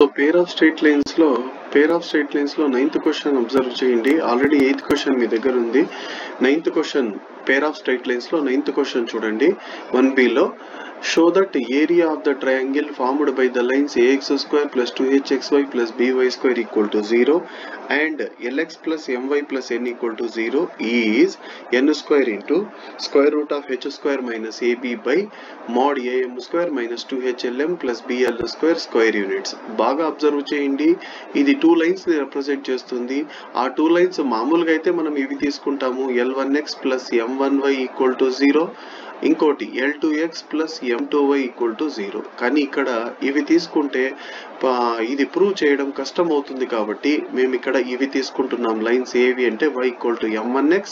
So pair of straight lines లో 9th question observe చేయండి. Already 8th question మీ దగ్గర ఉంది. 9th question pair of straight lines లో 9th question చూడండి. 1b లో show that area of the triangle formed by the lines ax square plus 2hxy plus by square equal to 0 and lx plus my plus n equal to 0 is n square into square root of h square minus ab by mod am square minus 2hlm plus bl square square units. బాగా observe చేయండి. ఇది 2 lines ని represent చేస్తుంది. ఆ 2 lines మామూలుగా అయితే మనం ఇవి తీసుకుంటాము, l1x plus m1y equal to 0, ఇంకోటి l2x plus m2y equal to 0. కానీ ఇక్కడ ఇవి తీసుకుంటే ఇది ప్రూవ్ చేయడం కష్టం అవుతుంది కాబట్టి మేము ఇక్కడ ఇవి తీసుకుంటున్నాం. లైన్స్ ఏవి అంటే y equal to m1x,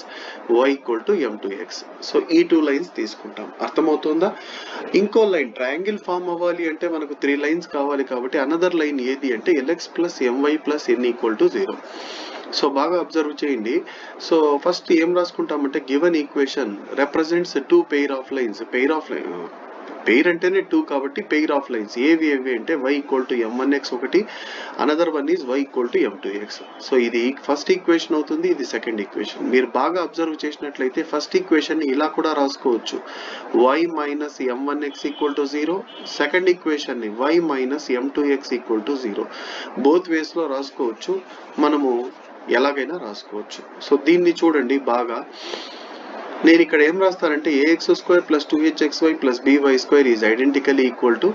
y equal to m2x. So ఈ 2 లైన్స్ తీసుకుంటాం. అర్థమవుతుందా? ఇంకో లైన్ ట్రయాంగిల్ ఫామ్ అవ్వాలి అంటే మనకు 3 లైన్స్ కావాలి కాబట్టి అనదర్ లైన్ ఏది అంటే lx plus my plus n equal to 0. So బాగా అబ్జర్వ్ చేయండి. సో ఫస్ట్ ఏం రాసుకుంటామంటే given equation represents 2 pair of lines. Pair అంటేనే 2 కాబట్టి పెయిర్ ఆఫ్ లైన్స్ ఏవి అంటే y ఈక్వల్ టు m1x ఒకటి, another one is y equal to m2x. So ఇది ఫస్ట్ ఈక్వేషన్ అవుతుంది, ఇది సెకండ్ ఈక్వేషన్. మీరు బాగా అబ్జర్వ్ చేసినట్లయితే ఫస్ట్ ఈక్వేషన్ ఇలా కూడా రాసుకోవచ్చు, y minus m1x equal to 0. Second equation ని y minus m2x equal to 0. Both ways లో రాసుకోవచ్చు, మనము ఎలాగైనా రాసుకోవచ్చు. సో దీన్ని చూడండి బాగా. నేను ఇక్కడ ఏం రాస్తానంటే ax square plus 2hxy plus by square is identically equal to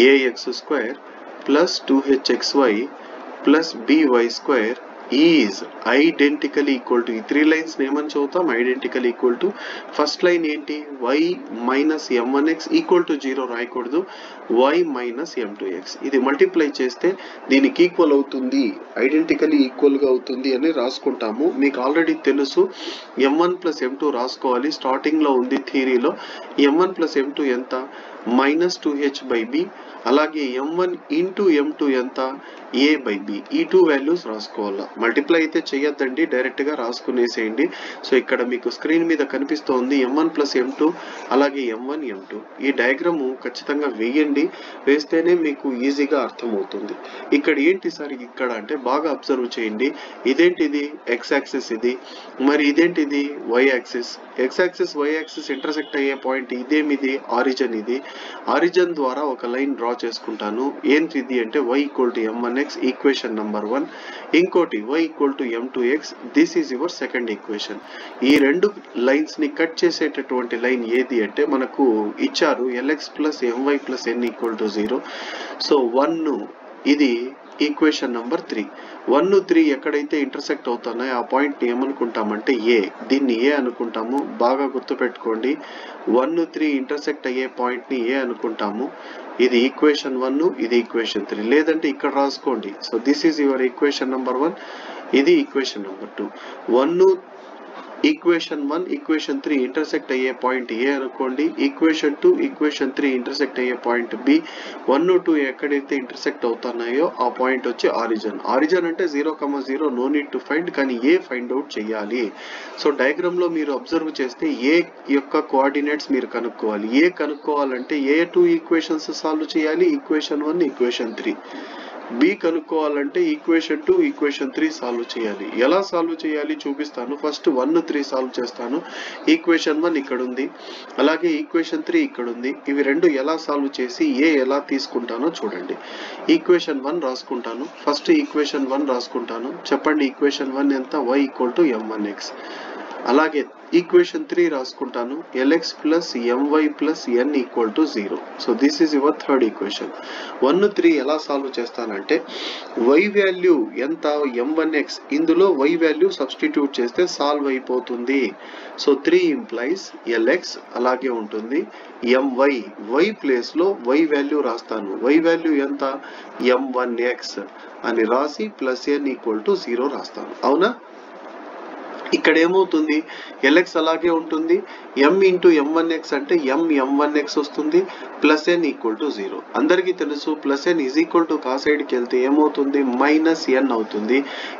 ax square plus 2hxy plus by square is identically equal to, ఈ 3 లైన్స్ ఏమని చదువుతాం, identical equal to. First line ఏంటి, y minus m1x equal to 0 రాయకూడదు, y minus m2x. ఇది multiply చేస్తే దీనికి equal అవుతుంది, ఐడెంటికలీ equal గా అవుతుంది అని రాసుకుంటాము. మీకు ఆల్రెడీ తెలుసు m1 ప్లస్ m2 రాసుకోవాలి, స్టార్టింగ్ లో ఉంది థియరీలో. m1 ప్లస్ m2 ఎంత, మైనస్ 2h బై b. అలాగే m1 ఇంటూ m2 ఎంత, a బై b. ఈ 2 వాల్యూస్ రాసుకోవాలా. మల్టిప్లై అయితే చేయొద్దండి, డైరెక్ట్ గా రాసుకునేసేయండి. సో ఇక్కడ మీకు స్క్రీన్ మీద కనిపిస్తోంది m1 ప్లస్ m2, అలాగే m1 m2. ఈ డయాగ్రామ్ ఖచ్చితంగా వేయండి, వేస్తేనే మీకు ఈజీగా అర్థమవుతుంది. ఇక్కడ ఏంటి సార్ ఇక్కడ అంటే బాగా అబ్జర్వ్ చేయండి. ఇదేంటిది x యాక్సిస్, ఇది మరి ఇదేంటిది y axis. x axis y axis intersect అయ్యే పాయింట్ ఇదేమిది, ఆరిజిన్. ఇది ఆరిజిన్ ద్వారా ఒక లైన్ డ్రా చేసుకుంటాను. ఏంటిది అంటే y equal to m1x, equation number 1. ఇంకోటి y equal to m2x, this is your second equation. ఈ రెండు లైన్స్ ని కట్ చేసేటటువంటి లైన్ ఏది అంటే మనకు ఇచ్చారు lx plus my plus n equal to 0. So 1 ఇది ఈక్వేషన్ నంబర్ 3. 1, 3 ఎక్కడైతే ఇంటర్సెక్ట్ అవుతున్నాయో ఆ పాయింట్ ని ఏమనుకుంటామంటే ఏ. దీన్ని ఏ అనుకుంటాము, బాగా గుర్తుపెట్టుకోండి. 1, 3 ఇంటర్సెక్ట్ అయ్యే పాయింట్ ని ఏ అనుకుంటాము. ఇది ఈక్వేషన్ 1, ఇది ఈక్వేషన్ 3. లేదంటే ఇక్కడ రాసుకోండి. So this is your equation number 1, ఇది equation number 2. 1, equation 1, equation 3 intersect అయ్యే పాయింట్ ఏ అనుకోండి. ఈక్వేషన్ 2, ఈక్వేషన్ 3 ఇంటర్సెక్ట్ అయ్యే పాయింట్ బి. 1, 2 ఎక్కడైతే ఇంటర్సెక్ట్ అవుతున్నాయో ఆ పాయింట్ వచ్చి ఆరిజిన్. ఆరిజిన్ అంటే 0,0, నో నీడ్ టు ఫైండ్, కానీ ఏ ఫైండ్ అవుట్ చేయాలి. సో డయాగ్రామ్ లో మీరు అబ్జర్వ్ చేస్తే ఏ యొక్క కోఆర్డినేట్స్ మీరు కనుక్కోవాలి. ఏ కనుక్కోవాలంటే ఏ 2 ఈక్వేషన్స్ సాల్వ్ చేయాలి, ఈక్వేషన్ 1, ఈక్వేషన్ 3. బి కనుక్కోవాలంటే ఈక్వేషన్ 2, ఈక్వేషన్ 3 సాల్వ్ చేయాలి. ఎలా సాల్వ్ చేయాలి చూపిస్తాను. ఫస్ట్ 1, 3 సాల్వ్ చేస్తాను. ఈక్వేషన్ 1 ఇక్కడ ఉంది, అలాగే ఈక్వేషన్ 3 ఇక్కడ ఉంది. ఇవి రెండు ఎలా సాల్వ్ చేసి ఏ ఎలా తీసుకుంటానో చూడండి. ఈక్వేషన్ 1 రాసుకుంటాను. ఫస్ట్ ఈక్వేషన్ 1 రాసుకుంటాను. చెప్పండి ఈక్వేషన్ 1 ఎంత, y ఈక్వల్ టు m1x. అలాగే ఈక్వేషన్ 3 రాసుకుంటాను, lx plus my plus n equal to 0. So this is your third equation. 1, 3 ఎలా సాల్వ్ చేస్తానంటే y వాల్యూ ఎంత, m1x, ఇందులో y వాల్యూ సబ్స్టిట్యూట్ చేస్తే సాల్వ్ అయిపోతుంది. సో 3 ఇంప్లైస్ lx అలాగే ఉంటుంది, my, y ప్లేస్ లో y వాల్యూ రాస్తాను. y వాల్యూ ఎంత, m1x అని రాసి ప్లస్ n ఈక్వల్ టు 0 రాస్తాను. అవునా? ఇక్కడ ఏమవుతుంది, lx అలాగే ఉంటుంది, m ఇంటూ m1x అంటే m1x వస్తుంది, ప్లస్ n ఈక్వల్ టు 0. అందరికీ తెలుసు plus n is equal to కాసైడ్కి వెళ్తే ఏమవుతుంది, మైనస్ n అవుతుంది.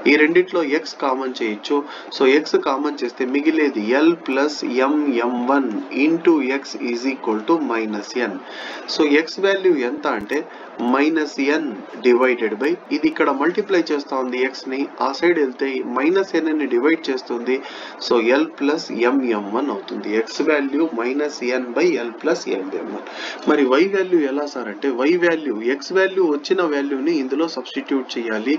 ఈ రెండిట్లో x కామన్ చేయొచ్చు. సో x కామన్ చేస్తే మిగిలేది l plus m1 into x is equal to minus n. So x value ఎంత అంటే మైనస్ n డివైడెడ్ బై, ఇది ఇక్కడ మల్టిప్లై చేస్తా ఉంది x ని, ఆ సైడ్ వెళ్తే మైనస్ n ని డివైడ్ చేస్తుంది. సో l ప్లస్ m1 అవుతుంది. x value minus n by l plus m1. మరి y వాల్యూ ఎలా సార్ అంటే, y వాల్యూ x వాల్యూ వచ్చిన వాల్యూని ఇందులో సబ్స్టిట్యూట్ చేయాలి.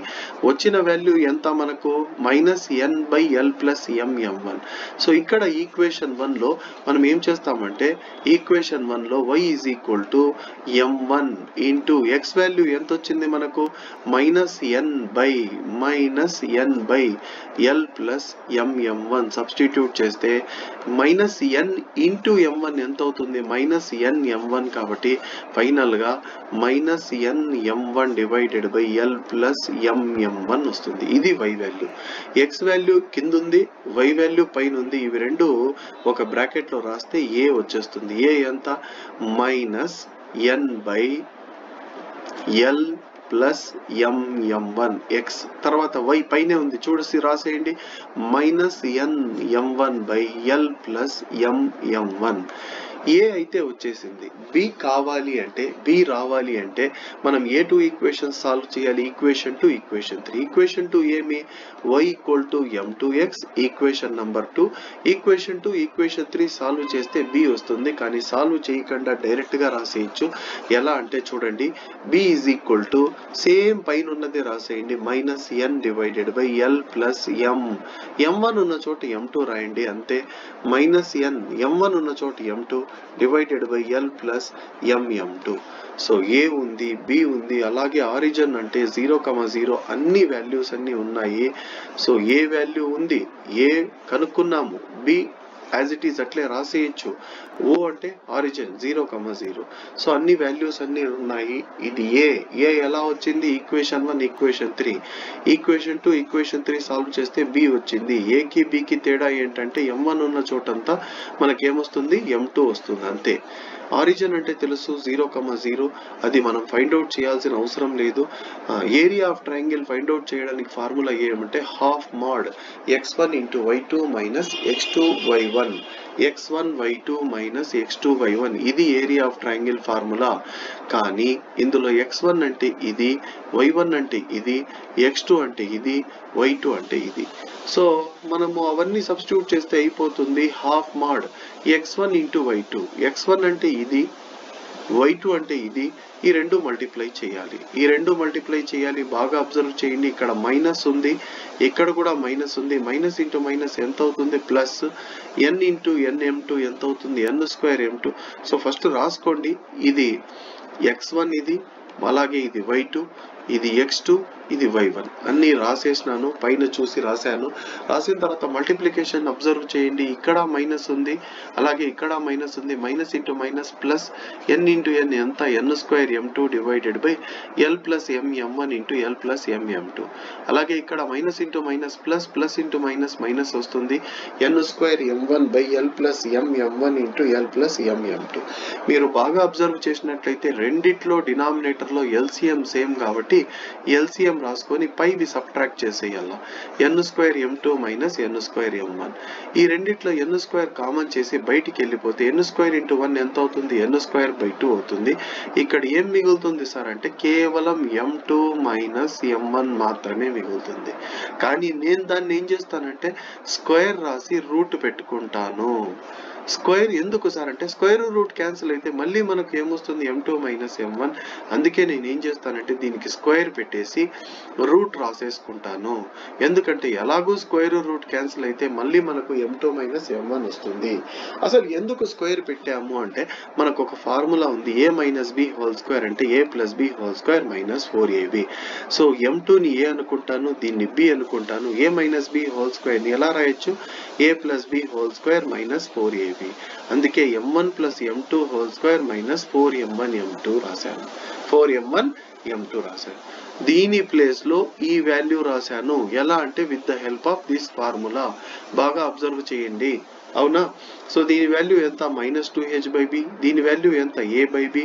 వచ్చిన వాల్యూ ఎంత మనకు, minus n by l plus m1. So ఇక్కడ ఈక్వేషన్ 1 లో మనం ఏం చేస్తామంటే, ఈక్వేషన్ 1 లో y is equal to m1 into x value ఎంత వచ్చింది మనకు, minus n by l plus m1 substitute చేస్తే మైనస్ n ఇంటూ m1 ఎంత అవుతుంది, మైనస్ n m1. కాబట్టి ఫైనల్ గా minus n m1 divided by l plus m1 వస్తుంది. ఇది y వాల్యూ. x వాల్యూ కింద ఉంది, y వాల్యూ పైన ఉంది. ఇవి రెండు ఒక బ్రాకెట్ లో రాస్తే a వచ్చేస్తుంది. a ఎంత, minus n by l plus m1 x. తర్వాత y పైనే ఉంది చూసి రాసేయండి, minus n m1 by l plus m1. A అయితే వచ్చేసింది. బి కావాలి అంటే, బి రావాలి అంటే మనం ఏ2 ఈక్వేషన్ సాల్వ్ చేయాలి, ఈక్వేషన్ 2, ఈక్వేషన్ 3. ఈక్వేషన్ 2 ఏమి, y equal to m2x, equation number 2. Equation 2, equation 3 solve చేస్తే బి వస్తుంది. కానీ సాల్వ్ చేయకుండా డైరెక్ట్ గా రాసేయచ్చు. ఎలా అంటే చూడండి, B is equal to same పైన ఉన్నది రాసేయండి, minus n divided by l plus m1 ఉన్న చోట m2 రాయండి అంతే. మైనస్ n m1 ఉన్న చోట m2 divided by l plus m2. So A ఉంది, బి ఉంది, అలాగే ఆరిజిన్ అంటే 0,0 అన్ని వాల్యూస్ అన్ని ఉన్నాయి. సో ఏ వాల్యూ ఉంది, ఏ కనుక్కున్నాము, బి యాజ్ ఇట్ ఈస్ అట్లే రాసేయచ్చు. ఓ అంటే ఆరిజిన్ 0,0. సో అన్ని వాల్యూస్ అన్ని ఉన్నాయి. ఇది ఏ ఎలా వచ్చింది, equation 1, equation 3. Equation 2, equation 3 solve చేస్తే బి వచ్చింది. ఏకి బికి తేడా ఏంటంటే m1 ఉన్న చోటంతా మనకేమొస్తుంది, m2 వస్తుంది అంతే. ఆరిజిన్ అంటే తెలుసు 0,0, అది మనం ఫైండ్ అవుట్ చేయాల్సిన అవసరం లేదు. Area of triangle find out చేయడానికి ఫార్ములా ఏమంటే half mod x1 into y2 minus x2 y1, x1 y2 minus x2 y1. ఇది ఏరియా ఆఫ్ ట్రయాంగిల్ ఫార్ములా. కానీ ఇందులో x1 అంటే ఇది, y1 అంటే ఇది, x2 అంటే ఇది, y2 అంటే ఇది. సో మనము అవన్నీ సబ్స్టిట్యూట్ చేస్తే అయిపోతుంది. Half mod x1 into y2, x1 అంటే ఇది, y2 అంటే ఇది, ఈ రెండు మల్టిప్లై చేయాలి. బాగా అబ్జర్వ్ చేయండి, ఇక్కడ మైనస్ ఉంది, ఇక్కడ కూడా మైనస్ ఉంది. మైనస్ ఇంటూ మైనస్ ఎంత అవుతుంది, ప్లస్. n ఇంటూ nm2 ఎంత అవుతుంది, n square m2. So first రాసుకోండి, ఇది x1, ఇది అలాగే ఇది y2, ఇది x2, ఇది y1 అన్ని రాసేసినాను. పైన చూసి రాశాను. రాసిన తర్వాత మల్టిప్లికేషన్ అబ్జర్వ్ చేయండి, ఇక్కడ మైనస్ ఉంది, అలాగే ఇక్కడ మైనస్ ఉంది. Minus into minus plus, n into n ఎంత, n square m2 divided by l plus m1 into l plus m2. అలాగే ఇక్కడ minus into minus plus, plus into minus minus వస్తుంది, n square m1 by l plus m1 into l plus m2. మీరు బాగా observe చేసినట్లయితే రెండిట్లో denominator లో LCM same కాబట్టి LCM రాసుకొని పైవి సబ్ట్రాక్ట్ చేసేయాల. n square m2 minus n square m1. ఈ రెండిట్లో n స్క్వేర్ కామన్ చేసి బయటికి వెళ్ళిపోతే n స్క్వేర్ ఇంటూ 1 ఎంత అవుతుంది, n స్క్వేర్ బై 2 అవుతుంది. ఇక్కడ ఏం మిగులుతుంది సార్ అంటే కేవలం m2 మైనస్ m1 మాత్రమే మిగులుతుంది. కానీ నేను దాన్ని ఏం చేస్తానంటే స్క్వేర్ రాసి రూట్ పెట్టుకుంటాను. స్క్వేర్ ఎందుకు సార్ అంటే స్క్వేర్ రూట్ క్యాన్సిల్ అయితే మళ్ళీ మనకు ఏమొస్తుంది, m2 మైనస్ m1. అందుకే నేను ఏం చేస్తానంటే దీనికి స్క్వేర్ పెట్టేసి రూట్ రాసేసుకుంటాను. ఎందుకంటే ఎలాగో స్క్వేర్ రూట్ క్యాన్సిల్ అయితే మళ్ళీ మనకు m2 మైనస్ m1 వస్తుంది. అసలు ఎందుకు స్క్వేర్ పెట్టాము అంటే మనకు ఒక ఫార్ములా ఉంది, a minus b whole square అంటే a plus b whole square minus 4ab. So m2ని a అనుకుంటాను, దీన్ని b అనుకుంటాను. a minus b whole square ని ఎలా రాయొచ్చు, a plus b whole square minus 4ab. అందుకే m1 plus m2 whole square minus 4m1 m2 రాశాను. 4m1 m2 రాశాను. దీని ప్లేస్ లో ఈ వాల్యూ రాశాను. ఎలా అంటే with the help of this formula. బాగా అబ్జర్వ్ చేయండి, అవునా? సో దీని వాల్యూ ఎంత? -2h/b. దీని వాల్యూ ఎంత? a/b.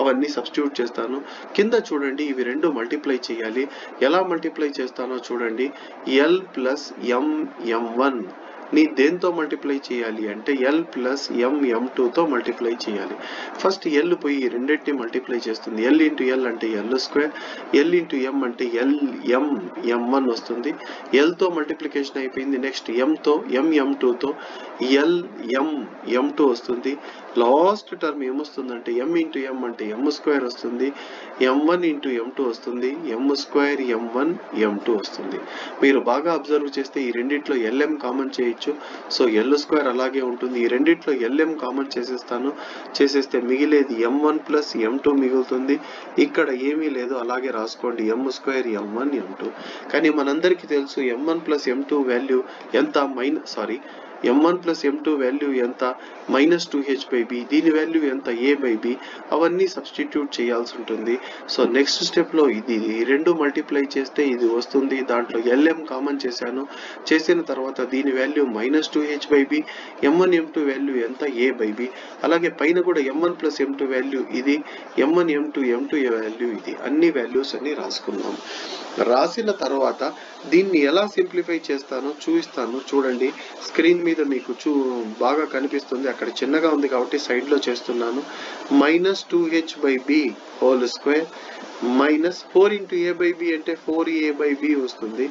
అవన్నీ సబ్స్టిట్యూట్ చేస్తాను. కింద చూడండి, ఇవి రెండు మల్టిప్లై చేయాలి. ఎలా మల్టిప్లై చేస్తానో చూడండి. l + m m1 ని దేంతో మల్టిప్లై చేయాలి అంటే l + m m2 తో మల్టిప్లై చేయాలి. ఫస్ట్ l పోయి రెండింటిని మల్టిప్లై చేస్తుంది. l × l అంటే l², l × m అంటే l m m1 వస్తుంది. l తో మల్టిప్లికేషన్ అయిపోయింది. నెక్స్ట్ m తో m m2 తో l m m2 వస్తుంది. లాస్ట్ టర్మ్ ఏమొస్తుందంటే m × m అంటే m² వస్తుంది. m1 × m2 వస్తుంది. m² m1 m2 వస్తుంది. మీరు బాగా అబ్జర్వ్ చేస్తే ఈ రెండిట్లో lm కామన్ చేయొచ్చు. సో l² అలాగే ఉంటుంది. ఈ రెండిట్లో lm కామన్ చేసేస్తే మిగిలేది m1 + m2 మిగులుతుంది. ఇక్కడ ఏమీ లేదు, అలాగే రాసుకోండి, m² m1 m2. కానీ మనందరికీ తెలుసు m1 + m2 వాల్యూ ఎంత? m1 + m2 వాల్యూ ఎంత? -2h/b. దీని వాల్యూ ఎంత? a/b. అవన్నీ సబ్స్టిట్యూట్ చేయాల్సి ఉంటుంది. సో నెక్స్ట్ స్టెప్ లో ఇది రెండు మల్టిప్లై చేస్తే ఇది వస్తుంది. దాంట్లో lm కామన్ చేసిన తర్వాత దీని value -2h/b. m1 m2 value ఎంత? a/b. అలాగే పైన కూడా m1 + m2 వాల్యూ ఇది, m1 m2 వాల్యూ ఇది. అన్ని వాల్యూస్ అన్ని రాసుకున్నాం. రాసిన తర్వాత దీన్ని ఎలా సింప్లిఫై చేస్తానో చూపిస్తాను. చూడండి, స్క్రీన్ మీద మీకు బాగా కనిపిస్తుంది. అక్కడ చిన్నగా ఉంది కాబట్టి సైడ్ లో చేస్తున్నాను. -2h/b² -4 × a/b అంటే 4a/b వస్తుంది.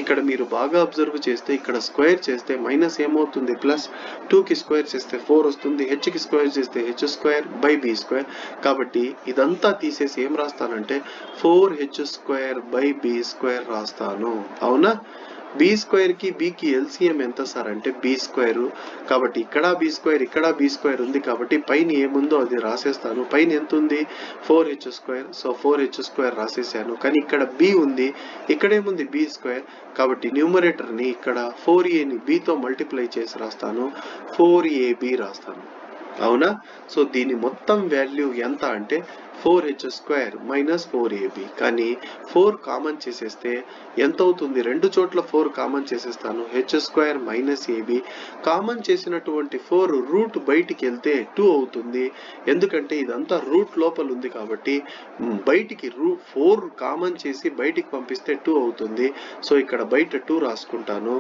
ఇక్కడ మీరు బాగా అబ్జర్వ్ చేస్తే ఇక్కడ స్క్వేర్ చేస్తే మైనస్ ఏమవుతుంది? ప్లస్. 2కి స్క్వేర్ చేస్తే 4 వస్తుంది. hకి స్క్వేర్ చేస్తే h²/b². కాబట్టి ఇదంతా తీసేసి ఏం రాస్తానంటే 4h²/b² రాస్తాను. అవునా? b² కి bకి LCM ఎంత సార్ అంటే b². కాబట్టి ఇక్కడ b² ఇక్కడ b² ఉంది కాబట్టి పైన ఏముందో అది రాసేస్తాను. పైన ఎంత ఉంది? 4h². So 4h² రాసేసాను. కానీ ఇక్కడ b ఉంది, ఇక్కడ ఏముంది? b². కాబట్టి న్యూమరేటర్ ని ఇక్కడ 4aని b తో మల్టిప్లై చేసి రాస్తాను. 4ab రాస్తాను. అవునా? సో దీని మొత్తం వాల్యూ ఎంత అంటే 4h² - 4ab. కానీ 4 కామన్ చేసేస్తే ఎంత అవుతుంది? రెండు చోట్ల 4 కామన్ చేసేస్తాను. h² - ab. కామన్ చేసినటువంటి 4 రూట్ బయటికి వెళ్తే 2 అవుతుంది. ఎందుకంటే ఇదంతా రూట్ లోపల ఉంది కాబట్టి బయటికి 4 కామన్ చేసి బయటికి పంపిస్తే 2 అవుతుంది. సో ఇక్కడ బయట 2 రాసుకుంటాను,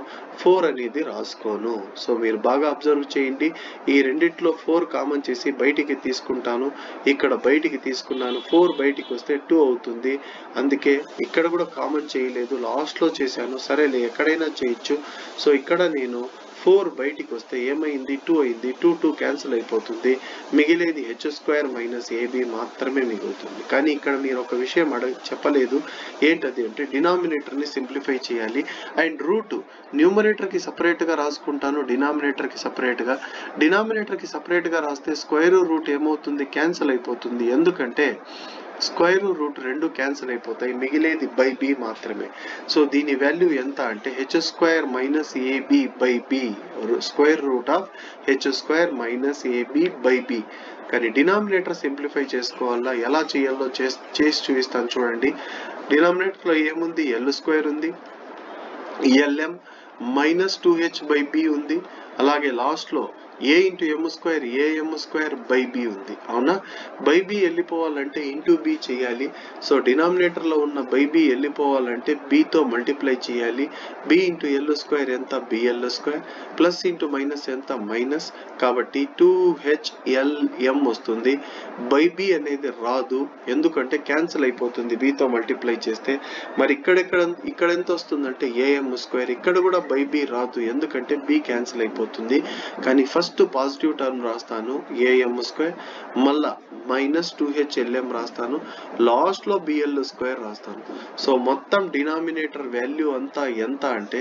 4 అనేది రాసుకోను. సో మీరు బాగా అబ్జర్వ్ చేయండి. ఈ రెండిట్లో 4 కామన్ చేసి బయటికి తీసుకుంటాను. ఇక్కడ బయటికి తీసుకున్నాను. 4 బయటికి వస్తే 2 అవుతుంది. అందుకే ఇక్కడ కూడా కామన్ చేయలేదు, లాస్ట్ లో చేశాను. సరేలే, ఎక్కడైనా చేయొచ్చు. సో ఇక్కడ నేను 4 బయటికి వస్తే ఏమైంది? 2 అయింది. 2 క్యాన్సిల్ అయిపోతుంది. మిగిలేది h² - ab మాత్రమే మిగులుతుంది. కానీ ఇక్కడ మీరు ఒక విషయం చెప్పలేదు. ఏంటది అంటే డినామినేటర్ ని సింప్లిఫై చేయాలి. అండ్ రూట్ న్యూమరేటర్ కి సపరేట్ గా రాసుకుంటాను, డినామినేటర్ కి సపరేట్ గా. డినామినేటర్ కి సపరేట్ గా రాస్తే స్క్వేర్ రూట్ ఏమవుతుంది? క్యాన్సిల్ అయిపోతుంది. ఎందుకంటే స్క్వేర్ రూట్ రెండు క్యాన్సిల్ అయిపోతాయి. మిగిలేది b మాత్రమే. సో దీని వాల్యూ ఎంత అంటే h² - ab/b, square root of h² - ab/b. కానీ డినామినేటర్ సింప్లిఫై చేసుకోవాలా? ఎలా చేయాలో చేసి చూపిస్తాను. చూడండి, డినామినేటర్ లో ఏముంది? l² ఉంది, lm -2h/b ఉంది. అలాగే లాస్ట్ లో a × m²am²/b ఉంది. అవునా? b వెళ్ళిపోవాలంటే b చేయాలి. సో డినామినేటర్ లో ఉన్న b వెళ్ళిపోవాలంటే b తో మల్టిప్లై చేయాలి. b × l² ఎంత? bl². ప్లస్ ఇంటూ మైనస్ ఎంత? మైనస్. కాబట్టి 2hlm వస్తుంది. b అనేది రాదు, ఎందుకంటే క్యాన్సిల్ అయిపోతుంది b తో మల్టిప్లై చేస్తే. మరి ఇక్కడ ఎంత వస్తుందంటే am². ఇక్కడ కూడా b రాదు, ఎందుకంటే b క్యాన్సిల్ అయిపోతుంది. కానీ ఫస్ట్ పాజిటివ్ టర్మ్ రాస్తాను am², మళ్ళా -2hlm రాస్తాను, లాస్ట్ లో bl² రాస్తాను. సో మొత్తం డినామినేటర్ వాల్యూ అంతా ఎంత అంటే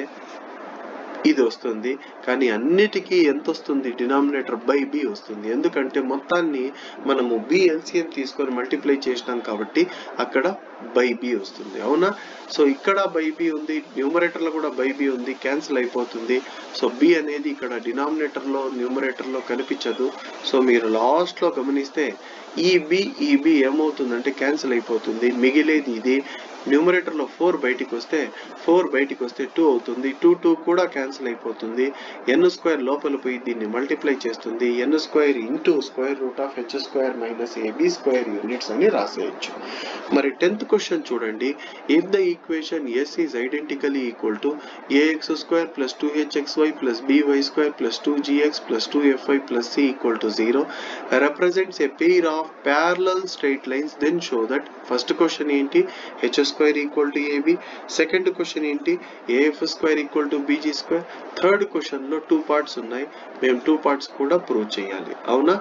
ఇది వస్తుంది. కానీ అన్నిటికీ ఎంత వస్తుంది? డినామినేటర్ b వస్తుంది. ఎందుకంటే మొత్తాన్ని మనము b LCM తీసుకొని మల్టిప్లై చేసినాం కాబట్టి అక్కడ b వస్తుంది. అవునా? సో ఇక్కడ b ఉంది, న్యూమరేటర్ లో కూడా b ఉంది, క్యాన్సిల్ అయిపోతుంది. సో b అనేది ఇక్కడ డినామినేటర్ లో న్యూమరేటర్ లో కనిపించదు. సో మీరు లాస్ట్ లో గమనిస్తే ఈ b ఏమవుతుందంటే క్యాన్సిల్ అయిపోతుంది. మిగిలేది ఇది న్యూమరేటర్లో 4 బయటికి వస్తే 2 అవుతుంది. 2 కూడా క్యాన్సిల్ అయిపోతుంది. ఎన్ స్క్వేర్ లోపల పోయి దీన్ని మల్టిప్లై చేస్తుంది. N square into square root of H square minus AB square units అని రాసేయచ్చు. మరి 10th క్వశ్చన్ చూడండి. If the equation S is identically equal to AX square plus 2hxy plus BY square plus 2gx plus 2fy plus c equal to 0 represents a pair of parallel straight lines, then show that first question ఏంటి h square equal to ab, second question ఏంటి af square equal to bg square, third question లో 2 parts ఉన్నాయి. మేము 2 parts కూడా prove చేయాలి. అవునా?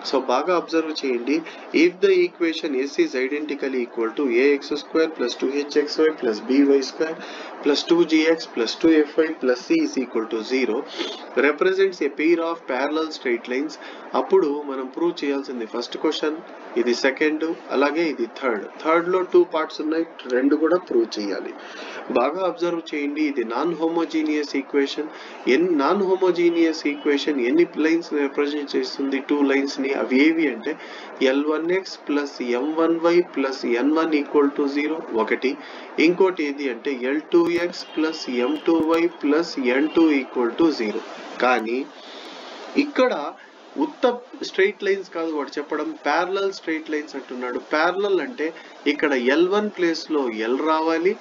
So బాగా observe చేయండి. If the equation s is identically equal to ax square plus 2hxy plus by square plus 2gx plus 2fy plus c is equal to 0 represents a pair of parallel straight lines. అప్పుడు మనం prove చేయాల్సింది first question, ఇది second, అలాగే ఇది third లో 2 parts ఉన్నాయి, 2 కూడా prove చేయాలి. బాగా అబ్జర్వ్ చేయండి. ఇది non homogeneous equation. Non homogeneous equation ఎన్ని లైన్స్ రిప్రజెంట్ చేస్తుంది? 2 లైన్స్ ని. అవి ఏవి అంటే L1x plus M1y plus N1 equal to 0 ఒకటి. ఇంకోటి ఏది అంటే L2x plus M2y plus N2 equal to 0. కానీ ఇక్కడ ఉత్త స్ట్రైట్ లైన్స్ కాదు వాడు చెప్పడం, ప్యారలల్ స్ట్రైట్ లైన్స్ అంటున్నాడు. ప్యారలల్ అంటే ఇక్కడ L1 ప్లేస్ లో L రావాలి,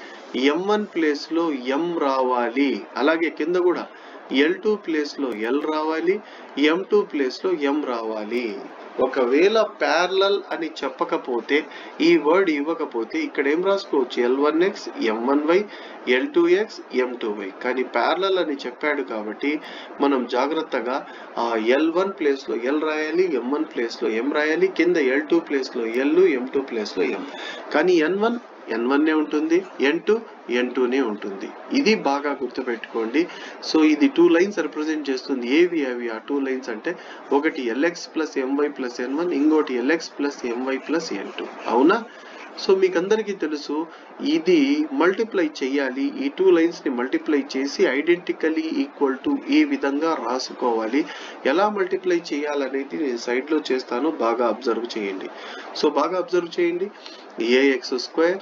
M1 ప్లేస్ లో M రావాలి, అలాగే కింద కూడా L2 ప్లేస్ లో L రావాలి, M2 ప్లేస్ లో M రావాలి. ఒకవేళ ప్యారలల్ అని చెప్పకపోతే, ఈ వర్డ్ ఇవ్వకపోతే ఇక్కడ ఏం రాసుకోవచ్చు? L1x M1y L2x M2y. కానీ ప్యారలల్ అని చెప్పాడు కాబట్టి మనం జాగ్రత్తగా L1 ప్లేస్ లో L రాయాలి, M1 ప్లేస్ లో M రాయాలి, కింద L2 ప్లేస్ లో L, M2 ప్లేస్ లో M. కానీ N1 ఉంటుంది, N2 ఉంటుంది. ఇది బాగా గుర్తుపెట్టుకోండి. సో ఇది 2 లైన్స్ రిప్రజెంట్ చేస్తుంది. ఏవి అవి ఆ 2 లైన్స్ అంటే ఒకటి LX plus MY plus N1, ఇంకోటి LX plus MY plus N2. అవునా? సో మీకు అందరికీ తెలుసు ఇది మల్టిప్లై చేయాలి. ఈ 2 లైన్స్ ని మల్టిప్లై చేసి ఐడెంటికలీ ఈక్వల్ టు ఈ విధంగా రాసుకోవాలి. ఎలా మల్టిప్లై చేయాలనేది నేను సైడ్ లో చేస్తాను, బాగా అబ్జర్వ్ చేయండి. సో బాగా అబ్జర్వ్ చేయండి. ax square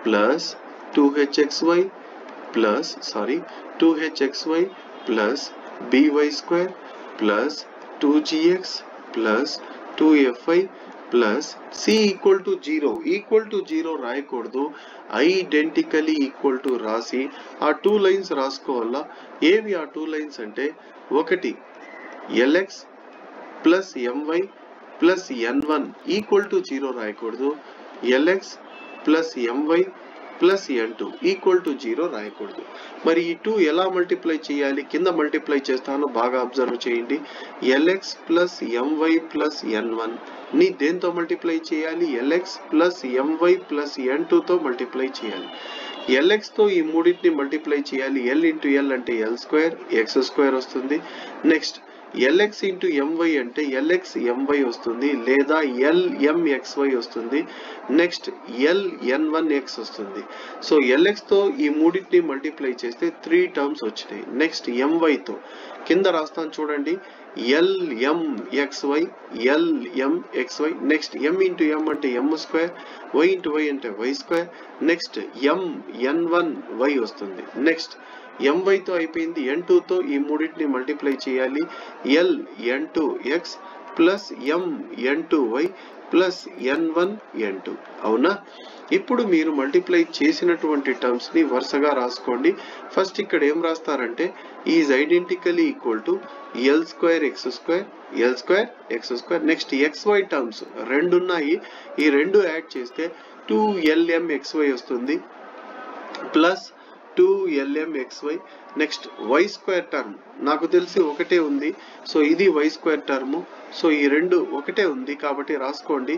plus 2hxy plus 2hxy plus by square plus 2gx plus 2fy plus c equal to 0 రాయకూడదు, ఐడెంటికలీ ఈక్వల్ టు రాసి ఆ 2 లైన్స్ రాసుకోవాలా. ఏవి ఆ 2 లైన్స్ అంటే ఒకటి lx plus my plus n1 equal to 0 రాయకూడదు, lx plus my plus N2 equal to 0 రాయకూడదు. మరి ఈ 2 ఎలా మల్టిప్లై చేయాలి? కింద మల్టిప్లై చేస్తాను, బాగా అబ్జర్వ్ చేయండి. LX plus MY plus N1 ని దేంతో మల్టిప్లై చేయాలి? LX plus MY plus N2 తో మల్టిప్లై చేయాలి. LX తో ఈ మూడింటిని మల్టిప్లై చేయాలి. L ఇంటూ L అంటే L స్క్వేర్, X స్క్వేర్ వస్తుంది. నెక్స్ట్ LX ఇంటూ MY అంటే LX MY వస్తుంది, లేదా LMXY వస్తుంది. నెక్స్ట్ LN1X వస్తుంది. సో LX తో ఈ మూడింటిని మల్టిప్లై చేస్తే 3 టర్మ్స్ వచ్చినాయి. నెక్స్ట్ MY తో కింద రాస్తాను చూడండి, LMXY LMXY. Next M into M అంటే M square, Y into Y అంటే Y స్క్వేర్. నెక్స్ట్ MN1Y వస్తుంది. నెక్స్ట్ MY తో అయిపోయింది. N2 తో ఈ మూడింటిని మల్టిప్లై చేయాలి. LN2X plus MN2Y plus N1N2. అవునా? ఇప్పుడు మీరు మల్టిప్లై చేసినటువంటి టర్మ్స్ ని వరుసగా రాసుకోండి. ఫస్ట్ ఇక్కడ ఏం రాస్తారంటే is identically equal to L square X square. Next XY terms 2 ఉన్నాయి, ఈ 2 యాడ్ చేస్తే 2LMXY వస్తుంది plus 2LMXY. Next Y square term నాకు తెలిసి ఒకటే ఉంది, సో ఇది Y స్క్వేర్ టర్మ్. సో ఈ 2 ఒకటే ఉంది కాబట్టి రాసుకోండి,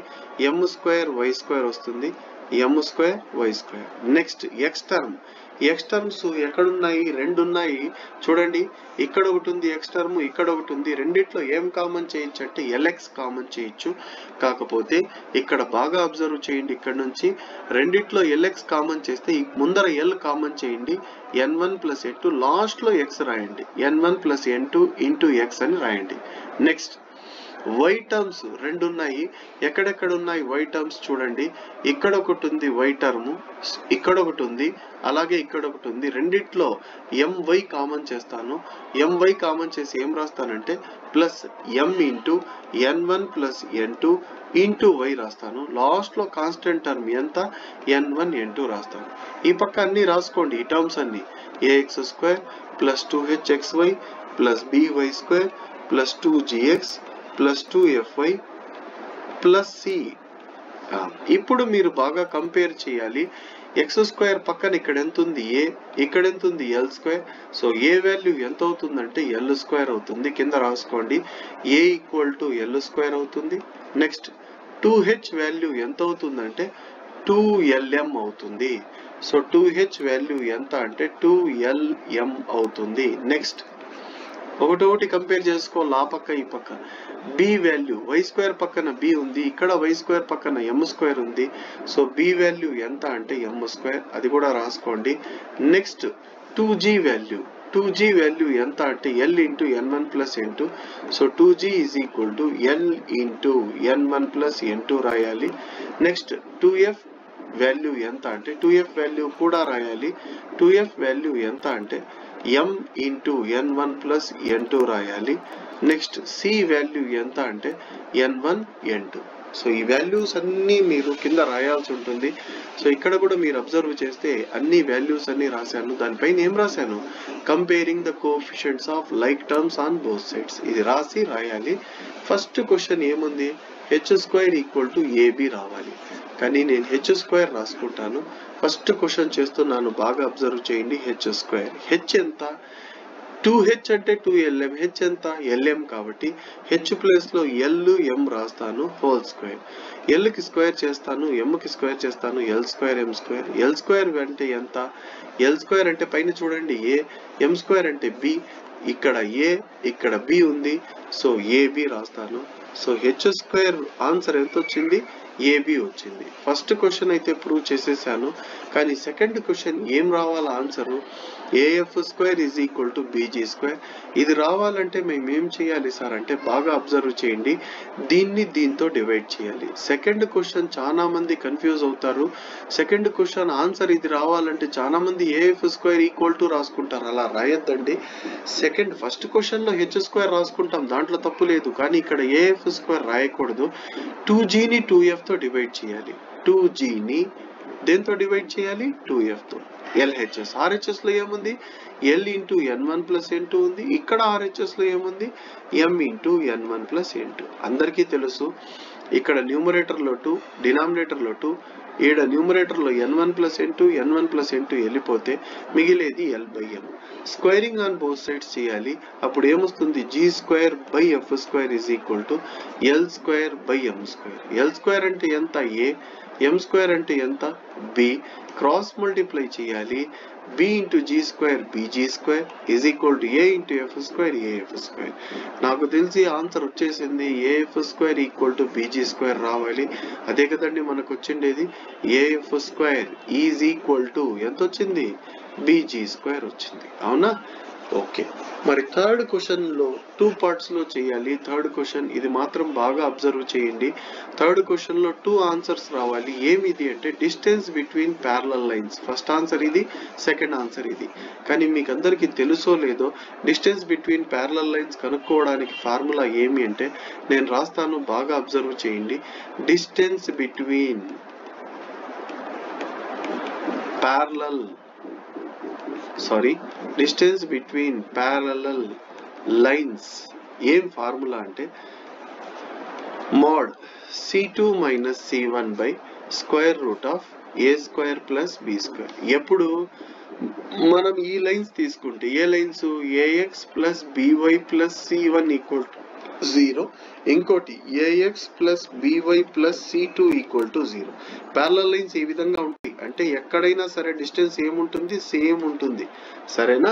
M స్క్వేర్ Y స్క్వేర్ వస్తుంది, M square Y square. Next X terms ఎక్కడున్నాయి? 2 ఉన్నాయి చూడండి. ఇక్కడ ఒకటి ఉంది X టర్మ్, ఇక్కడ ఒకటి ఉంది. రెండిట్లో ఏం కామన్ చేయొచ్చు అంటే LX కామన్ చేయొచ్చు. కాకపోతే ఇక్కడ బాగా అబ్జర్వ్ చేయండి, ఇక్కడ నుంచి రెండిట్లో LX కామన్ చేస్తే ముందర L కామన్ చేయండి, N1 ప్లస్ N2, లాస్ట్ లో X రాయండి, N1 plus N2 into X అని రాయండి. నెక్స్ట్ వై టర్మ్స్ రెండు ఉన్నాయి. ఎక్కడెక్కడ ఉన్నాయి వై టర్మ్స్ చూడండి. ఇక్కడ ఒకటి ఉంది వై టర్మ్, ఇక్కడ ఒకటి ఉంది, అలాగే ఇక్కడ ఒకటి ఉంది. రెండిట్లో ఎంవై కామన్ చేస్తాను. ఎంవై కామన్ చేసి ఏం రాస్తానంటే plus M into n1 plus n2 into Y రాస్తాను. లాస్ట్ లో కాన్స్టెంట్ టర్మ్ ఎంత n1 n2 రాస్తాను. ఈ పక్క అన్ని రాసుకోండి, ఈ టర్మ్స్ అన్ని. ax square plus 2hxy plus by square plus 2gx plus 2fy plus c. ఇప్పుడు మీరు బాగా కంపేర్ చేయాలి. ఎక్స్ స్క్వేర్ పక్కన ఇక్కడ ఎంత ఉంది ఏ, ఇక్కడ ఎంత ఉంది ఎల్ స్క్వేర్. సో ఏ వాల్యూ ఎంత అవుతుందంటే ఎల్ స్క్వేర్ అవుతుంది. కింద రాసుకోండి, ఏ ఈక్వల్ టు ఎల్ స్క్వేర్ అవుతుంది. నెక్స్ట్ 2h వాల్యూ ఎంత అవుతుందంటే 2lm అవుతుంది. సో 2h వాల్యూ ఎంత అంటే 2lm అవుతుంది. నెక్స్ట్ ఒకటి కంపేర్ చేసుకోవాలి, ఆ పక్క ఈ పక్క. బి వాల్యూ వై స్క్వేర్ పక్కన బి ఉంది, ఇక్కడ వై స్క్వేర్ పక్కన ఎం స్క్వేర్ ఉంది. సో బి వాల్యూ ఎంత అంటే ఎం స్క్వేర్, అది కూడా రాసుకోండి. నెక్స్ట్ 2g వాల్యూ ఎంత అంటే L into n1 plus n2. So 2g is equal to L into n1 plus n2 రాయాలి. నెక్స్ట్ 2f వాల్యూ ఎంత అంటే 2f వాల్యూ కూడా రాయాలి. 2f వాల్యూ ఎంత అంటే m into n1 plus n2 రాయాలి. నెక్స్ట్ c వాల్యూ ఎంత అంటే n1 n2. సో ఈ వాల్యూస్ అన్ని మీరు కింద రాయాల్సి ఉంటుంది. సో ఇక్కడ కూడా మీరు అబ్జర్వ్ చేస్తే అన్ని వాల్యూస్ అన్ని రాశాను. దానిపైన ఏం రాశాను, comparing the coefficients of like terms on both sides. ఇది రాసి రాయాలి. ఫస్ట్ క్వశ్చన్ ఏముంది, H square equal to AB రావాలి. కానీ నేను హెచ్ స్క్వేర్ రాసుకుంటాను. ఫస్ట్ క్వశ్చన్ చేస్తున్నాను, బాగా అబ్జర్వ్ చేయండి. హెచ్ స్క్వేర్, హెచ్ ఎంత 2h అంటే 2lm, హెచ్ ఎంత lm కాబట్టి హెచ్ ప్లేస్ లో ఎల్ ఎం రాస్తాను హోల్ స్క్వేర్. ఎల్ కి స్క్వేర్ చేస్తాను, ఎం కి స్క్వేర్ చేస్తాను, ఎల్ స్క్వేర్ ఎం స్క్వేర్. ఎల్ స్క్వేర్ అంటే ఎంత, ఎల్ స్క్వేర్ అంటే పైన చూడండి ఏ, ఎం స్క్వేర్ అంటే బి, ఇక్కడ ఏ ఇక్కడ బి ఉంది. సో ఏబి రాస్తాను. సో హెచ్ స్క్వేర్ ఆన్సర్ ఎంత వచ్చింది, ఏబి వచ్చింది. ఫస్ట్ క్వశ్చన్ అయితే ప్రూవ్ చేసేసాను. కానీ సెకండ్ క్వశ్చన్ ఏం రావాలి answer, AF square is equal to BG square. ఇది రావాలంటే మేము ఏం చేయాలి సార్ అంటే బాగా అబ్జర్వ్ చేయండి, దీన్ని దీంతో డివైడ్ చేయాలి. సెకండ్ క్వశ్చన్ చాలా మంది కన్ఫ్యూజ్ అవుతారు. సెకండ్ క్వశ్చన్ ఆన్సర్ ఇది రావాలంటే చాలా మంది ఏఎఫ్ స్క్వేర్ ఈక్వల్ టు రాసుకుంటారు. అలా రాయొద్దండి. ఫస్ట్ క్వశ్చన్ లో హెచ్ స్క్వేర్ రాసుకుంటాం, దాంట్లో తప్పు లేదు. కానీ ఇక్కడ ఏఎఫ్ స్క్వేర్ రాయకూడదు. 2gని 2f తో డివైడ్ చేయాలి. 2gని దేంతో డివైడ్ చేయాలి, 2f తో. ఎల్హెచ్ఎస్, ఆర్హెచ్ఎస్ లో ఏముంది, L into n1 plus n2 ఉంది. ఇక్కడ ఆర్హెచ్ఎస్ లో ఏముంది, m into n1 plus n2. అందరికీ తెలుసు. ఇక్కడ న్యూమరేటర్ లో 2, డినామినేటర్ లో 2, ఈడ న్యూమరేటర్ లో n1 ప్లస్ n2 వెళ్ళిపోతే మిగిలేది l by m. Squaring on both sides చేయాలి. అప్పుడు ఏమొస్తుంది, g square by F square is equal to L square by M square. L square అంటే ఎంత ఏ, ఎం స్క్వేర్ అంటే ఎంత బి. క్రాస్ మల్టిప్లై చేయాలి. B into G square BG square is equal to A into F square AF square. నాకు తెలిసి answer వచ్చేసింది, AF square equal to BG square రావాలి. అదే కదండి మనకు వచ్చిండేది. AF square is equal to ఎంత వచ్చింది, బీజీ స్క్వేర్ వచ్చింది. అవునా, ఓకే. మరి థర్డ్ క్వశ్చన్ లో 2 పార్ట్స్ లో చేయాలి. థర్డ్ క్వశ్చన్ ఇది మాత్రం బాగా అబ్జర్వ్ చేయండి. థర్డ్ క్వశ్చన్ లో 2 ఆన్సర్స్ రావాలి. ఏమిది అంటే distance between parallel lines. First answer ఇది, సెకండ్ ఆన్సర్ ఇది. కానీ మీకు అందరికి తెలుసో లేదో, డిస్టెన్స్ బిట్వీన్ ప్యారలల్ లైన్స్ కనుక్కోవడానికి ఫార్ములా ఏమి అంటే నేను రాస్తాను, బాగా అబ్జర్వ్ చేయండి. Distance between distance between parallel lines ఏం ఫార్ములా అంటే mod c2 minus c1 by square root of A square plus B square. ఎప్పుడు మనం ఈ లైన్స్ తీసుకుంటే A lines, AX plus BY plus c1 equal to 0, ఇంకోటి AX plus BY plus c2 equal to 0. Parallel lines ఈ విధంగా ఉంటాయి. అంటే ఎక్కడైనా సరే డిస్టెన్స్ ఏముంటుంది, సేమ్ ఉంటుంది. సరేనా.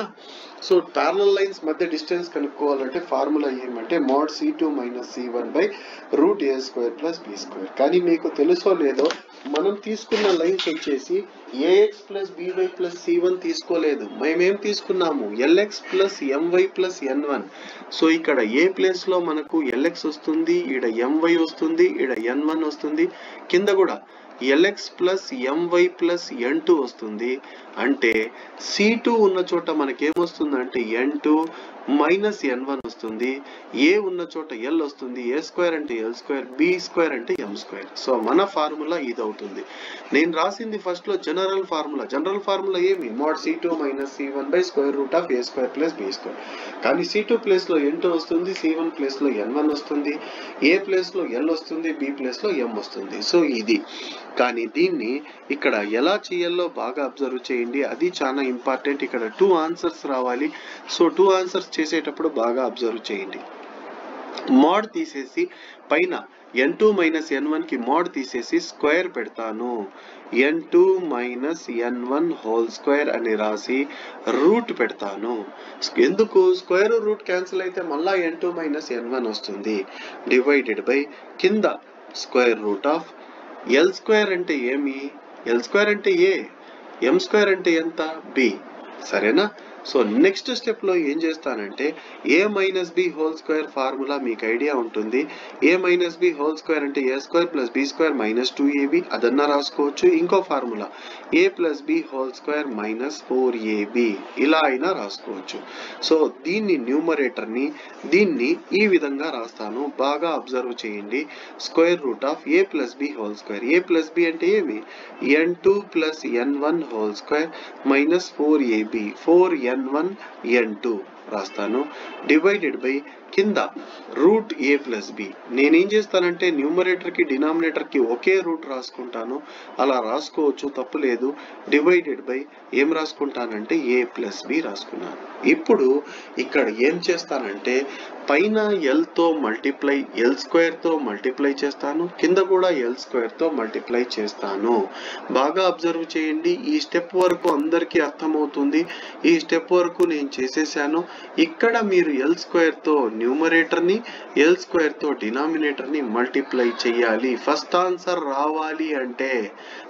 సో ప్యారలల్ లైన్స్ మధ్య డిస్టెన్స్ కనుక్కోవాలంటే ఫార్ములా ఏమంటే mod c2 minus c1 by root A square plus B square. కానీ మీకు తెలుసో లేదో, మనం తీసుకున్న లైన్స్ వచ్చేసి AX plus BY plus C one తీసుకోలేదు, మేమేం తీసుకున్నాము LX plus MY plus N one. So ఇక్కడ ఏ ప్లేస్ లో మనకు ఎల్ఎక్స్ వస్తుంది, ఈడ ఎంవై వస్తుంది, ఈడ ఎన్1 వస్తుంది, కింద కూడా ఎల్ఎక్స్ ప్లస్ ఎంవై ప్లస్ ఎన్2 వస్తుంది. అంటే సి2 ఉన్న చోట మనకేమొస్తుంది అంటే ఎన్2 మైనస్ ఎన్1 వస్తుంది, ఏ ఉన్న చోట ఎల్ వస్తుంది, ఏ స్క్వేర్ అంటే ఎల్ స్క్వేర్, బి స్క్వేర్ అంటే ఎం స్క్వేర్. సో మన ఫార్ములా ఇది అవుతుంది. నేను రాసింది ఫస్ట్ లో జనరల్ ఫార్ములా ఏమి mod C two minus C one by square root of A square plus B square. కానీ సి2 ప్లేస్ లో ఎన్2 వస్తుంది, సి1 ప్లేస్ లో ఎన్1 వస్తుంది, ఏ ప్లేస్ లో ఎల్ వస్తుంది, బి ప్లేస్ లో ఎం వస్తుంది. సో ఇది. కానీ దీన్ని ఇక్కడ ఎలా చేయాలో బాగా అబ్జర్వ్ చేయండి, అది చాలా ఇంపార్టెంట్. ఇక్కడ 2 ఆన్సర్స్ రావాలి. సో 2 ఆన్సర్స్ చేసేటప్పుడు బాగా అబ్జర్వ్ చేయండి. మోడ్ తీసేసి పైన n2 మైనస్ n1 కి మోడ్ తీసేసి స్క్వేర్ పెడతాను, n2 minus n1 whole square అని రాసి రూట్ పెడతాను. ఎందుకు స్క్వేర్ రూట్ క్యాన్సిల్ అయితే మళ్ళా n2 మైనస్ n1 వస్తుంది, డివైడెడ్ బై కింద square root of L square అంటే ఏమి, ఎల్ స్క్వేర్ అంటే ఏ, ఎం స్క్వేర్ అంటే ఎంత, బి. సరేనా? సో నెక్స్ట్ స్టెప్ లో ఏం చేస్తానంటే A minus B whole square formula మీకు ఐడియా ఉంటుంది. A minus B whole square అంటే A square plus B square minus 2ab, అదన్నా రాసుకోవచ్చు. ఇంకో formula A plus B whole square minus 4ab, ఇలా అయినా రాసుకోవచ్చు. సో దీన్ని న్యూమరేటర్ ని దీన్ని ఈ విధంగా రాస్తాను, బాగా అబ్జర్వ్ చేయండి. Square root of A plus B whole square, A plus B అంటే ఏమి n2 plus n1 whole square minus 4ab, 4n1 n2 రాస్తాను, డివైడెడ్ బై కింద రూట్ ఏ ప్లస్ బి. నేనేం చేస్తానంటే న్యూమరేటర్ కి డినామినేటర్ కి ఒకే రూట్ రాసుకుంటాను, అలా రాసుకోవచ్చు, తప్పు లేదు. డివైడెడ్ బై ఏం రాసుకుంటానంటే ఏ ప్లస్ బి రాసుకున్నాను. ఇప్పుడు ఇక్కడ ఏం చేస్తానంటే పైన ఎల్ తో మల్టిప్లై, ఎల్ స్క్వేర్ తో మల్టిప్లై చేస్తాను, కింద కూడా ఎల్ స్క్వేర్ తో మల్టిప్లై చేస్తాను. బాగా అబ్జర్వ్ చేయండి. ఈ స్టెప్ వరకు అందరికీ అర్థమవుతుంది. ఈ స్టెప్ వరకు నేను చేసేసాను. ఇక్కడ మీరు ఎల్ స్క్వేర్ తో న్యూమరేటర్ ని, ఎల్ స్క్వేర్ తో డినామినేటర్ ని మల్టిప్లై చేయాలి. ఫస్ట్ ఆన్సర్ రావాలి అంటే,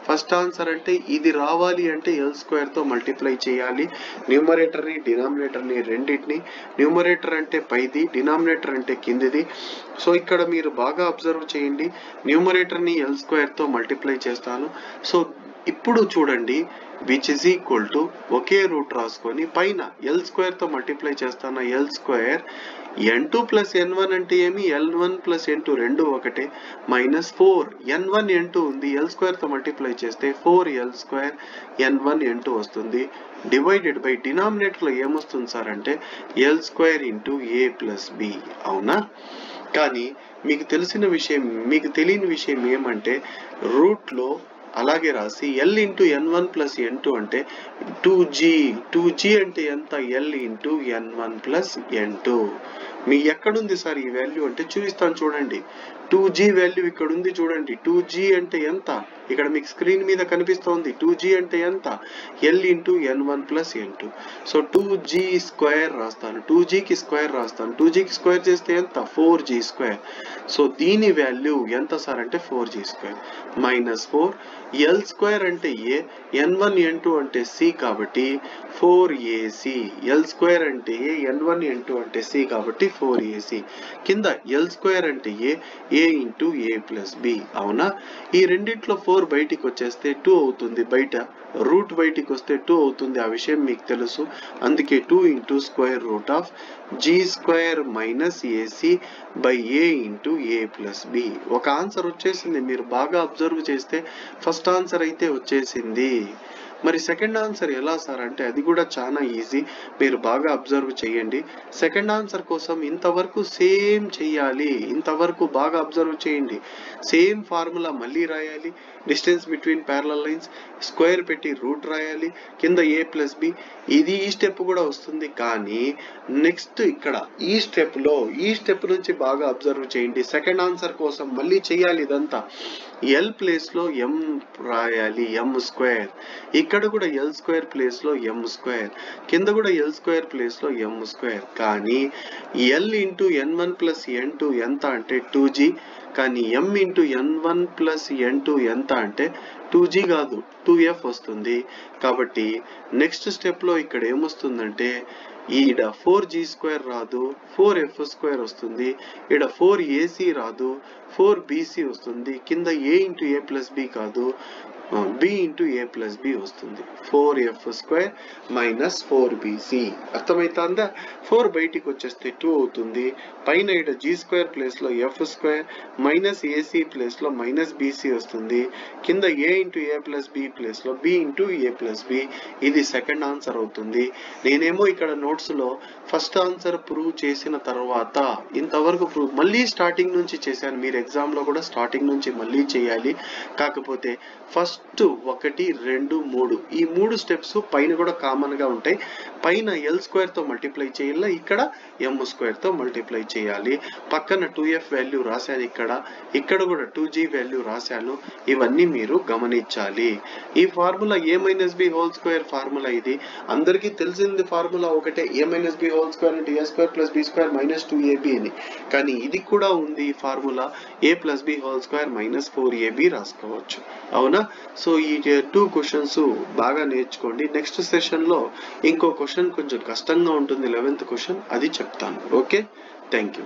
ఫస్ట్ ఆన్సర్ అంటే ఇది రావాలి అంటే ఎల్ స్క్వేర్ తో మల్టిప్లై చేయాలి. న్యూమరేటర్ ని డినామినేటర్ ని రెండింటిని, న్యూమరేటర్ అంటే పైది, డినామినేటర్ అంటే కిందిది. సో ఇక్కడ మీరు బాగా అబ్జర్వ్ చేయండి. న్యూమరేటర్ ని ఎల్ స్క్వేర్ తో మల్టిప్లై చేస్తాను. సో ఇప్పుడు చూడండి, విచ్ ఇస్ ఈక్వల్ టు ఒకే రూట్ రాసుకొని పైన ఎల్ స్క్వేర్ తో మల్టిప్లై చేస్తాను. L square n2 plus n1 అంటే ఏమి, l1 ప్లస్ n2 రెండు ఒకటే, మైనస్ 4n1 n2 ఉంది, ఎల్ స్క్వేర్ తో మల్టిప్లై చేస్తే 4l స్క్వేర్ n1 n2 వస్తుంది, డివైడెడ్ బై డినామినేటర్ లో ఏమొస్తుంది సార్ అంటే L square into A plus B. అవునా? కానీ మీకు తెలిసిన విషయం, మీకు తెలియని విషయం ఏమంటే రూట్ లో అలాగే రాసి L into n1 plus n2 అంటే 2g అంటే ఎంత, L into n1 plus n2. మీ ఎక్కడుంది సార్ ఈ వాల్యూ అంటే చూపిస్తాను చూడండి. 2g వాల్యూ ఇక్కడ ఉంది చూడండి. 2g అంటే ఎంత, ఇక్కడ మీకు స్క్రీన్ మీద కనిపిస్తోంది. 2g అంటే ఎంత, L into n1 plus n2. So 2g square రాస్తాను, 2g కి స్క్వేర్ రాస్తాను, 2g కి స్క్వేర్ చేస్తే ఎంత, 4g స్క్వేర్. సో దీని వాల్యూ ఎంత సార్ అంటే 4g square minus 4, L square అంటే ఏ, n1 n2 అంటే సి కాబట్టి 4ac, ఎల్ స్క్వేర్ అంటే ఏ, n1 n2 అంటే సి కాబట్టి 4ac. కింద ఎల్ స్క్వేర్ అంటే ఏ ఇంటూ ఏ ప్లస్ బి. అవునా? ఈ రెండిట్లో 4 బయటికి వచ్చేస్తే 2 అవుతుంది, బయట రూట్ బయటికి వస్తే 2 అవుతుంది, ఆ విషయం మీకు తెలుసు. అందుకే 2 into square root of G square minus AC by A into A plus B. ఒక ఆన్సర్ వచ్చేసింది. మీరు బాగా అబ్జర్వ్ చేస్తే ఫస్ట్ ఆన్సర్ అయితే వచ్చేసింది. మరి సెకండ్ ఆన్సర్ ఎలా సార్ అంటే అది కూడా చాలా ఈజీ, మీరు బాగా అబ్జర్వ్ చేయండి. సెకండ్ ఆన్సర్ కోసం ఇంతవరకు సేమ్ చేయాలి, ఇంతవరకు బాగా అబ్జర్వ్ చేయండి. సేమ్ ఫార్ములా మళ్ళీ రాయాలి, distance between parallel lines, square పెట్టి రూట్ రాయాలి, కింద ఏ ప్లస్ బి. ఇది ఈ స్టెప్ కూడా వస్తుంది. కానీ నెక్స్ట్ ఇక్కడ ఈ స్టెప్ నుంచి బాగా అబ్జర్వ్ చేయండి. సెకండ్ ఆన్సర్ కోసం మళ్ళీ చేయాలి ఇదంతా. ఎల్ ప్లేస్ లో ఎం రాయాలి, ఎం స్క్వేర్. ఇక్కడ కూడా ఎల్ స్క్వేర్ ప్లేస్ లో ఎం స్క్వేర్, కింద కూడా ఎల్ స్క్వేర్ ప్లేస్ లో ఎం స్క్వేర్. కానీ L into n1 plus n2 ఎంత అంటే 2g, కానీ m into n1 plus n2 ఎంత అంటే 2g కాదు 2f వస్తుంది. కాబట్టి నెక్స్ట్ స్టెప్ లో ఇక్కడ ఏమొస్తుందంటే ఈడ 4g స్క్వేర్ రాదు 4f స్క్వేర్ వస్తుంది, ఈడ 4ac రాదు 4bc వస్తుంది, కింద a into a plus b కాదు b into a plus b వస్తుంది. 4f square minus 4bc. అర్థమవుతుందా? 4 బయటికి వచ్చేస్తే 2 అవుతుంది. పైన ఇక్కడ g స్క్వేర్ ప్లేస్ లో f square minus ac place లో మైనస్ bc వస్తుంది, కింద a into a plus b place లో b into a plus b. ఇది సెకండ్ ఆన్సర్ అవుతుంది. నేనేమో ఇక్కడ నోట్స్ లో ఫస్ట్ ఆన్సర్ ప్రూవ్ చేసిన తర్వాత ఇంతవరకు ప్రూవ్ మళ్ళీ స్టార్టింగ్ నుంచి చేశాను. మీరు ఎగ్జామ్ లో కూడా స్టార్టింగ్ నుంచి మళ్ళీ చేయాలి. కాకపోతే ఫస్ట్ 1 2 3 ఈ 3 స్టెప్స్ పైన కూడా కామన్ గా ఉంటాయి. పైన ఎల్ స్క్వేర్ తో మల్టిప్లై చేయాలి, ఇక్కడ ఎం స్క్వేర్ తో మల్టిప్లై చేయాలి. పక్కన 2f వాల్యూ రాశాను, ఇక్కడ కూడా 2g వాల్యూ రాశాను. ఇవన్నీ మీరు గమనించాలి. ఈ formula a minus b whole square formula ఇది అందరికీ తెలిసింది. ఫార్ములా ఒకటే, a minus b whole square అంటే a square plus b square minus 2ab అని. కానీ ఇది కూడా ఉంది ఈ formula, a plus b whole square minus 4ab రాసుకోవచ్చు. అవునా? సో ఈ 2 క్వశ్చన్స్ బాగా నేర్చుకోండి. నెక్స్ట్ సెషన్ లో ఇంకో క్వశ్చన్ కొంచెం కష్టంగా ఉంటుంది, 11th క్వశ్చన్, అది చెప్తాను. Okay, thank you.